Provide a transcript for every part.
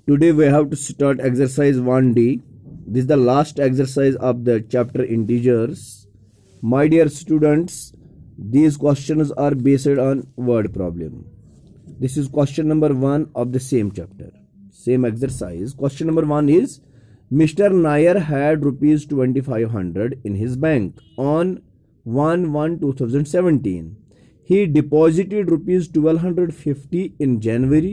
Today we have to start exercise 1D. This is the last exercise of the chapter integers. My dear students, these questions are based on word problem. This is question number 1 of the same chapter, same exercise. Question number 1 is, Mr. Nair had rupees 2500 in his bank on 1/1/2017. He deposited rupees 1250 in January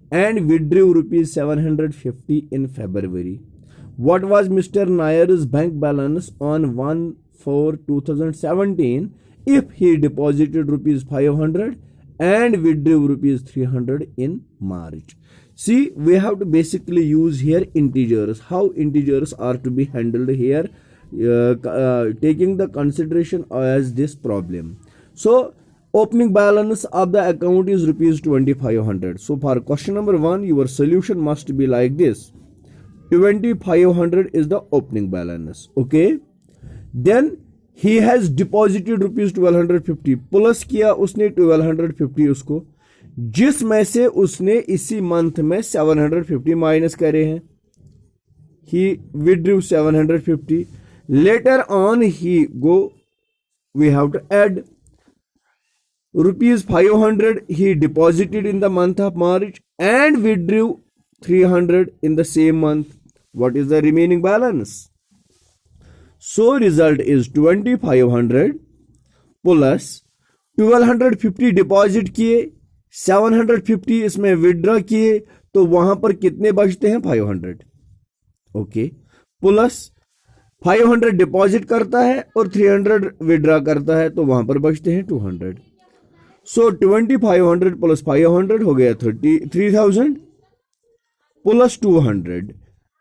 and withdrew rupees 750 in February. What was Mr. Nair's bank balance on 1/4/2017 if he deposited rupees 500 and withdrew rupees 300 in March? See, we have to basically use here integers. How integers are to be handled here, taking the consideration as this problem. So opening balance of the account is rupees 2500. So for question number 1, your solution must be like this. 2500 is the opening balance. Okay. Then he has deposited rupees 1250. Plus किया उसने 1250 उसको, जिसमें से उसने इसी month में 750 minus करे हैं. He withdrew 750. Later on we have to add rupees 500 he deposited in the month of March and withdrew 300 in the same month. What is the remaining balance? So result is 2500 plus 1250 deposit किए, 750 इसमें withdraw किए, तो वहां पर कितने बचते हैं? 500. Okay. Plus 500 deposit करता है और 300 विड्रॉ करता है, तो वहां पर बचते हैं 200. सो 2500 प्लस 500 हो गया 3000 plus 200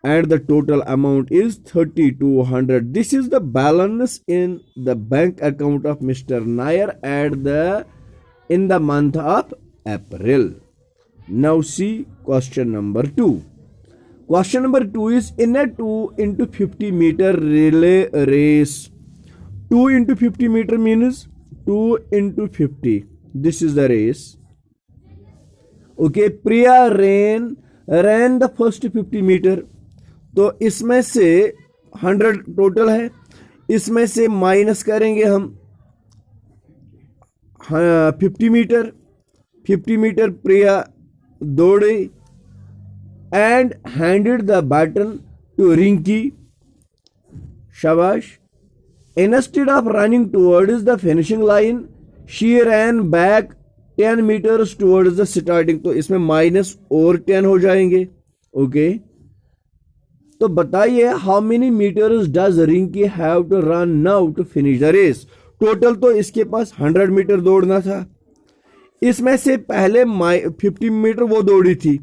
and the total amount is 3200. This is the balance in the bank account of Mr. Nair in the month of April. Now see question number 2. Question number 2 is, in a 2 into 50 meter relay race. 2 into 50 meter means 2 into 50. This is the race. Okay, Priya ran the first 50 meter. तो इसमें से 100 total है, इसमें से minus करेंगे हम 50 metre Priya दौड़े and handed the baton to Rinki. शाबाश. Instead of running towards the finishing line she ran back 10 metres towards the starting. तो इसमें माइनस और 10 हो जाएंगे. ओके. तो बताइए how many metres does Rinki have to run now to finish the race. Total तो इसके पास 100 मीटर दौड़ना था. इसमें से पहले 50 मीटर वो दौड़ी थी,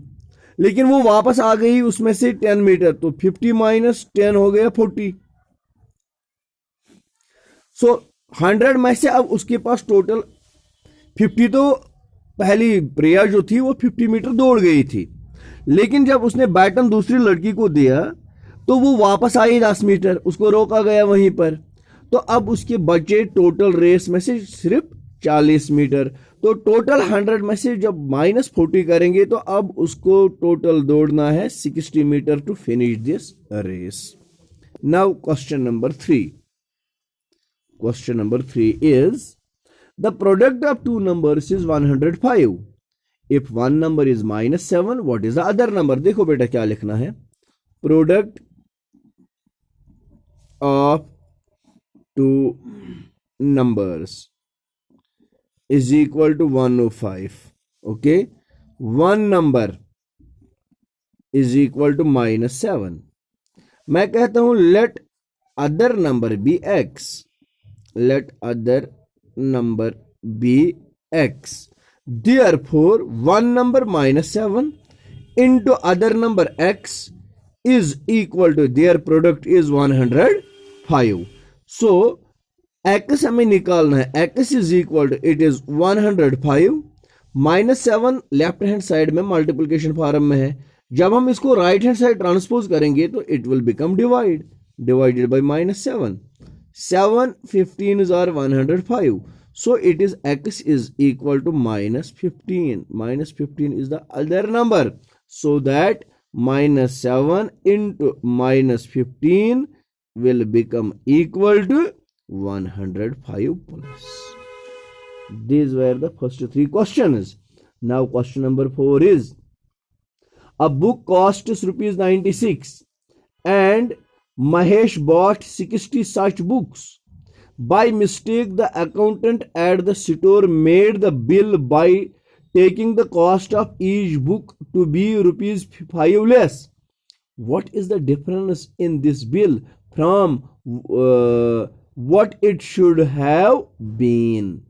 लेकिन वो वापस आ गई उसमें से 10 मीटर, तो 50 माइनस 10 हो गया 40. सो 100 में से अब उसके पास टोटल 50, तो पहली प्रिया जो थी वो 50 मीटर दौड़ गई थी, लेकिन जब उसने बैटन दूसरी लड़की को दिया तो वो वापस आई 10 मीटर, उसको रोका गया वहीं पर. तो अब उसके बचे टोटल रेस में से सिर्फ 40 मीटर. तो टोटल 100 में से जब -40 करेंगे तो अब उसको टोटल दौड़ना है 60 metre to finish this race. Now question number 3. Question number 3 is, the product of two numbers is 105. If one number is -7, what is the other number? देखो बेटा क्या लिखना है. Product of two numbers is equal to 105. Okay. One number is equal to -7. मैं कहता हूं let other number be x. Let other number be x. Therefore, one number -7 into other number x is equal to their product is 105. So, x हमें निकालना है. x is equal to, it is 105. -7 left hand side में multiplication form में है. जब हम इसको right hand side transpose करेंगे तो it will become divided by -7. 7 15s are 105. So it is x is equal to minus 15. Minus 15 is the other number. So that minus 7 into minus 15 will become equal to 105 plus. These were the first three questions. Now question number 4 is, a book costs rupees 96 and Mahesh bought 60 such books. By mistake, the accountant at the store made the bill by taking the cost of each book to be rupees 5 less. What is the difference in this bill from what it should have been?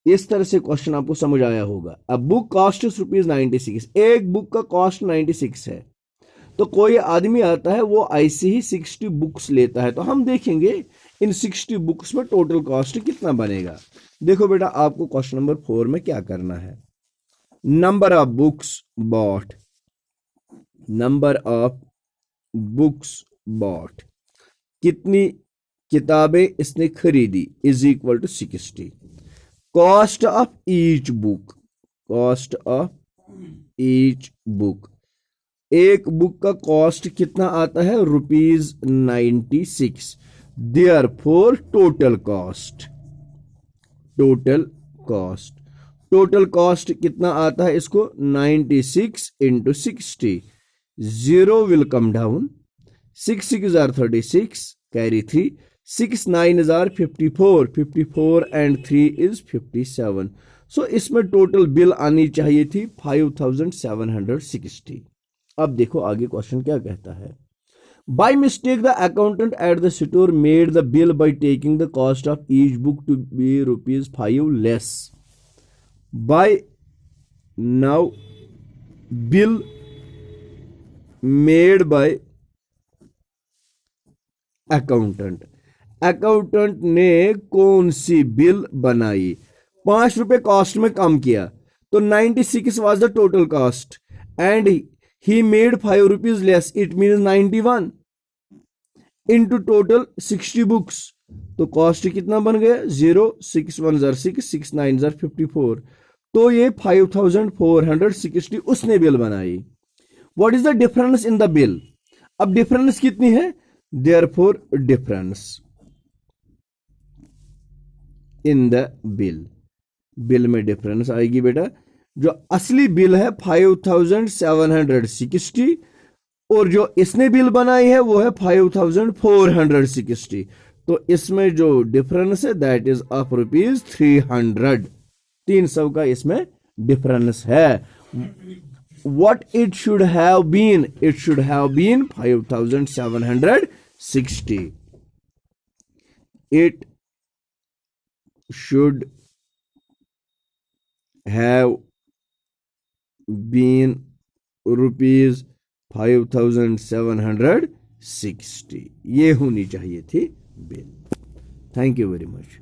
इस तरह से question आपको समझ आया होगा. A book cost rupees 96. एक book का cost 96 है. तो कोई आदमी आता है वो ऐसे ही 60 बुक्स लेता है. तो हम देखेंगे इन 60 बुक्स में टोटल कॉस्ट कितना बनेगा. देखो बेटा, आपको क्वेश्चन नंबर 4 में क्या करना है. Number of books bought, number of books bought, कितनी किताबें इसने खरीदी, is equal to 60. Cost of each book, cost of each book, एक बुक का कॉस्ट कितना आता है, rupees 96. Therefore total cost, total cost, total cost कितना आता है इसको, 96 into 60. 0 will come down. 6 6 are 36, carry 3. 6 9 are 54, 54 and 3 is 57. सो इसमें टोटल बिल आनी चाहिए थी 5760. अब देखो आगे क्वेश्चन क्या कहता है. By mistake the accountant at the store made the bill by taking the cost of each book to be rupees 5 less. By now bill made by accountant, accountant ने कौन सी बिल बनाई, 5 रुपए कॉस्ट में कम किया. तो 96 was the total cost and he made 5 rupees less, it means 91 into total 60 books. तो cost कितना बन गया, 0 6 1 are 6 6 9 are 54. तो ये 5460 उसने बिल बनाई. What is the difference in the bill. अब डिफरेंस कितनी है, therefore difference in the bill, bill में डिफरेंस आएगी बेटा. जो असली बिल है 5760 और जो इसने बिल बनाई है वो है 5460. तो इसमें जो डिफरेंस है दैट इज ऑफ रुपीज 300. 300 का इसमें डिफरेंस है. What it should have been, it should have been 5760. It should have been rupees 5760. ये होनी चाहिए थी bill. Thank you very much.